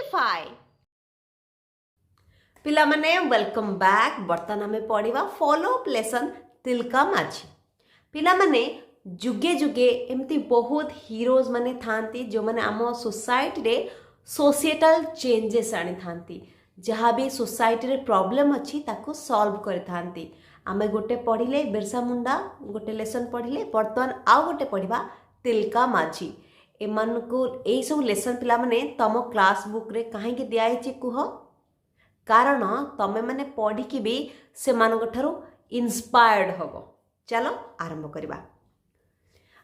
Simplify पिला माने welcome back बर्तन आमे पढ़िबा फॉलो अप लेसन तिलका माझी पिला माने जुगे जुगे एमती बहुत हीरोज माने थांती जो माने आम सोसाइटी रे सोसाइटल चेंजेस आनी थांती जहाँ भी सोसाइटी रे प्रॉब्लम अच्छी ताको सॉल्व कर थांती आमे गोटे पढ़िले बिरसा मुंडा गोटे लेसन पढ़िले बर्तमान आउ गोटे पढ़िबा तिलका माझी एमानकु एई सब लेसन पिला माने तम क्लास बुक रे काहे के दिया है कुह कारण तमें मैंने पढ़ी भी से इन्स्पायर्ड हम चलो आरंभ करवा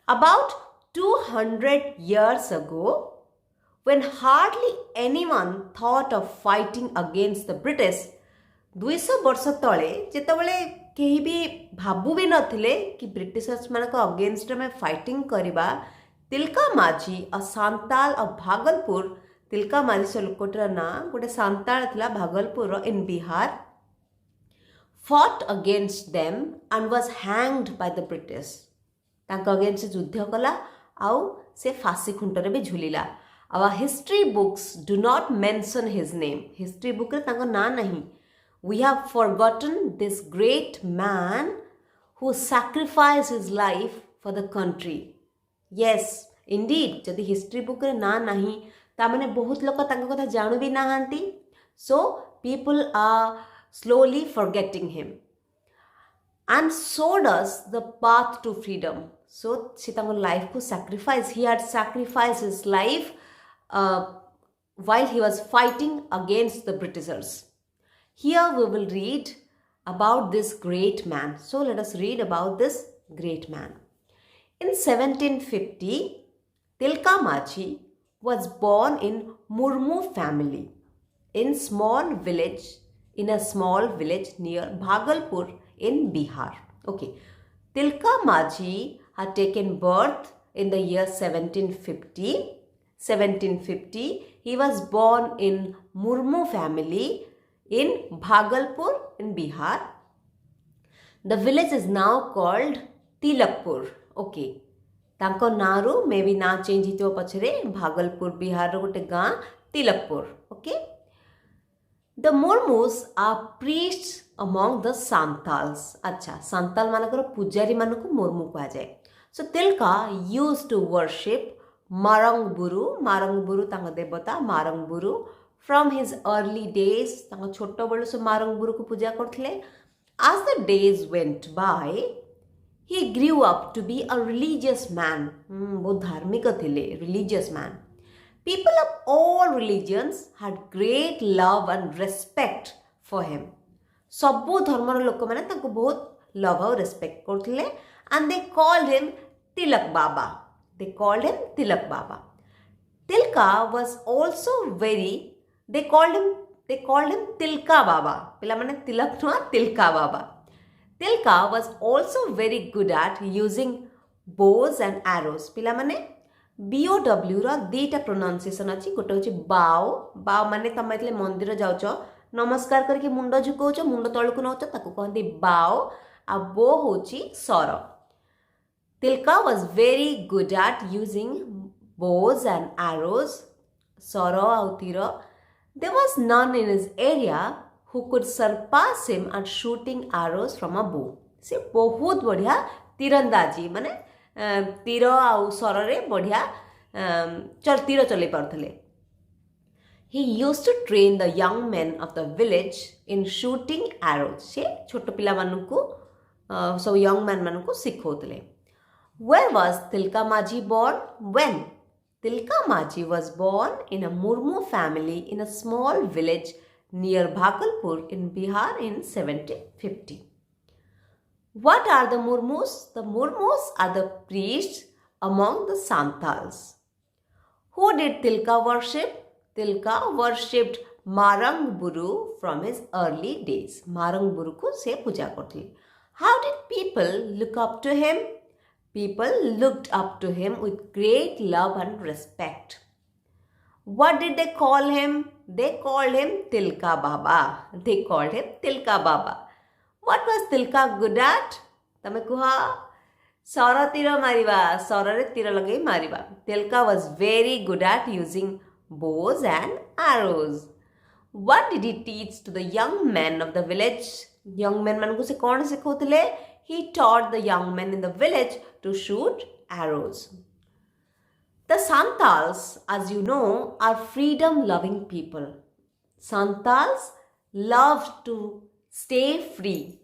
about 200 years ago when hardly anyone thought of fighting against the British 200 वर्ष तले जितेबाला कहीं भी भाबू भी नथिले कि ब्रिटिशर्स मान अगेंस्ट में फाइटिंग करवा तिलका माझी अ सांताल ऑफ भागलपुर तिलका माझी से लोकटर ना गोटे सांताल थिला भागलपुर इन Bihar fought against them and was hanged by the British तांका अगेंस्ट युद्ध कला आउ से फांसी खुंटरे भी झुलिला our history books do not mention his name history book रे तांका ना नहीं we have forgotten this great man who sacrifice his life for the country yes indeed जदि हिस्ट्री बुक रे ना नहीं तामने बहुत लोग तांका कथा जानू भी नाहांती so people are slowly forgetting him and showed us the path to freedom so se tankar life ko sacrifice he had sacrificed his life while he was fighting against the Britishers. Here we will read about this great man, so let us read about this great man. In 1750 Tilka माझी was born in Murmu family in a small village near Bhagalpur in Bihar. Okay, Tilka माझी had taken birth in the year 1750. 1750, he was born in Murmu family in Bhagalpur in Bihar. The village is now called Tilakpur. Okay, तांको नारू मे भी ना change हितो पछरे भागलपुर बिहार रो गोटे गाँ Tilakpur. Okay, the Murmus are priests among the Santals. अच्छा सांताल मानकर पूजारी मानक मुर्मू कहा जाए. So Tilka used to worship Marangburu तांका देवता Marangburu from his early days. तांका छोटो बड़ो से Marangburu को पूजा करथिले. As the days went by, he grew up to be a religious man. बहुत धार्मिक थिले, religious man. People of all religions had great love and respect for him. सबु धर्मर लोक मैंने ताको बहुत लव और रेस्पेक्ट करथिले and they called him Tilak Baba. They called him Tilak Baba. Tilka was also very they called him Tilka Baba. पिला माने तिलक नुआ Tilka Baba. Tilka was also very good at using bows and arrows. पिला माने BOW रो दीटा pronunciation अछि गोटे होछि बाव माने तमे इतले मंदिर जाउछो नमस्कार करके मुंड झुकाउछो मुंड तळकु नउछो ताको कहंती बाव आ बो होछि सर. Tilka was very good at using bows and arrows. सर आ तीर. There was none in his area who could surpass him at shooting arrows from a bow. से बहुत बढ़िया तीरंदाजी माने तीर आउ सर रे बढ़िया तीर चले पारथले. He used to train the young men of the village in shooting arrows. से छोट पिला मानकु सब young man मानकु सिखौतले. Where was Tilka माझी born? When? Tilka माझी was born in a Murmu family in a small village near Bhagalpur in Bihar in 1750. What are the Murmus? The Murmus are the priests among the Santals. Who did Tilka worship? Tilka worshipped Marangburu from his early days. Marangburu को से पूजा करती. How did people look up to him? People looked up to him with great love and respect. What did they call him? They called him Tilka Baba. They called him Tilka Baba. What was Tilka good at? तमे कुहा sir तीर मारिबा sir रे तीर लगे मारिबा. Tilka was very good at using bows and arrows. What did he teach to the young men of the village? Young men manku se kon sikhothile? He taught the young men in the village to shoot arrows. The Santals, as you know, are freedom-loving people. Santals loved to stay free.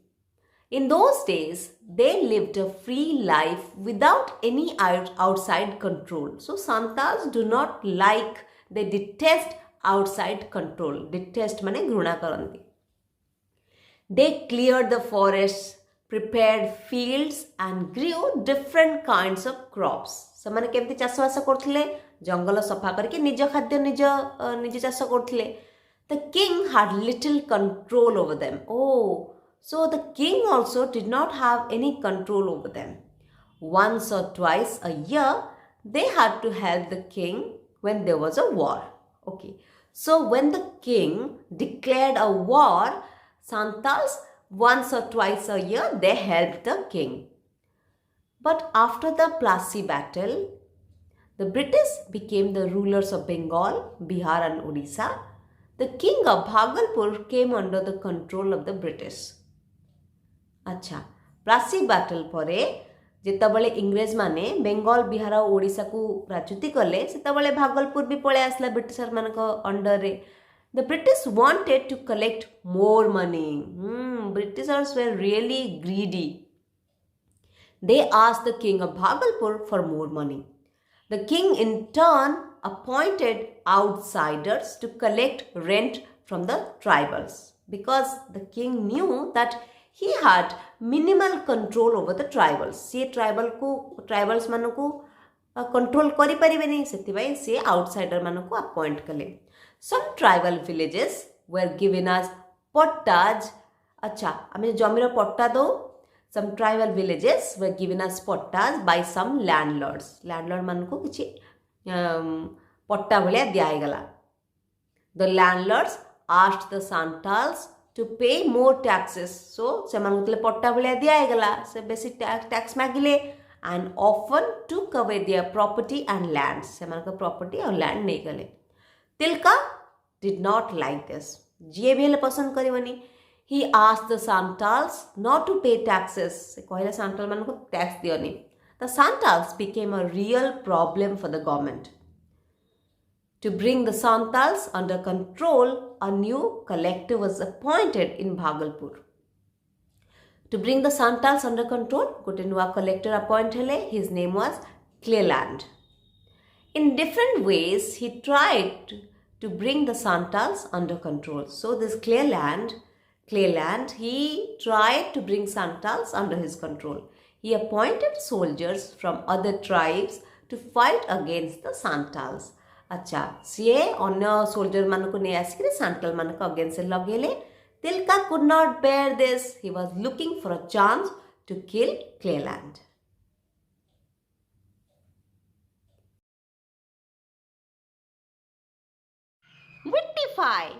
In those days, they lived a free life without any outside control. So Santals do not like, they detest outside control. Detest mane gruna karanti. They cleared the forests, prepared fields and grew different kinds of crops. ସେମାନେ କେମିତି ଚାଷବାସ କରୁଥିଲେ? ଜଙ୍ଗଲ ସଫା କରିକି ନିଜ ଖାଦ୍ୟ ନିଜେ ଚାଷ କରୁଥିଲେ. The king had little control over them. Oh, so the king also did not have any control over them. Once or twice a year, they had to help the king when there was a war. Okay, so when the king declared a war, Santals, once or twice a year, they helped the king. But after the Plassey battle, the British became the rulers of Bengal, Bihar and Odisha. The king of Bhagalpur came under the control of the British. अच्छा, Plassey battle परे जेतबले इंग्रेज माने बेंगल बिहार और ओडिशा को प्राच्युति कले सेतबले भागलपुर भी पळे आसला britisher मानक अंडर रे. The British wanted to collect more money. Britishers were really greedy. They asked the king of Bhagalpur for more money. The king in turn appointed outsiders to collect rent from the tribals because the king knew that he had minimal control over the tribals. से tribals मानक control करि परिबेनी सेतिबाई से outsider मानक appoint कले. Some tribal villages were given as pottage. अच्छा, आमे जमीर पट्टा दो. Some tribal villages were given as pottage by some landlords. Landlord मानक किछि पट्टा भलिया दिया गला. The landlords asked the Santals to pay more taxes. So से मानक तले पट्टा भलिया दिया गला. से बेसी tax मागिले and often took away their property and lands. से मानक property और land नहीं गले. Tilka did not like this. जिए भी हेले पसंद करिवनी. He asked the Santals not to pay taxes. से कहले Santal मानक tax Deoni. The Santals became a real problem for the government. To bring the Santals under control, a new collector was appointed in Bhagalpur. To bring the Santals under control, gote nuwa collector appoint hele. His name was Cleland. In different ways, he tried to bring the Santals under control. So this Cleland, he tried to bring Santals under his control. He appointed soldiers from other tribes to fight against the Santals. अच्छा, CA अन्य soldier मानको ने आसिके Santal मानको against से लगेले. Tilka could not bear this. He was looking for a chance to kill Cleland. Wittify.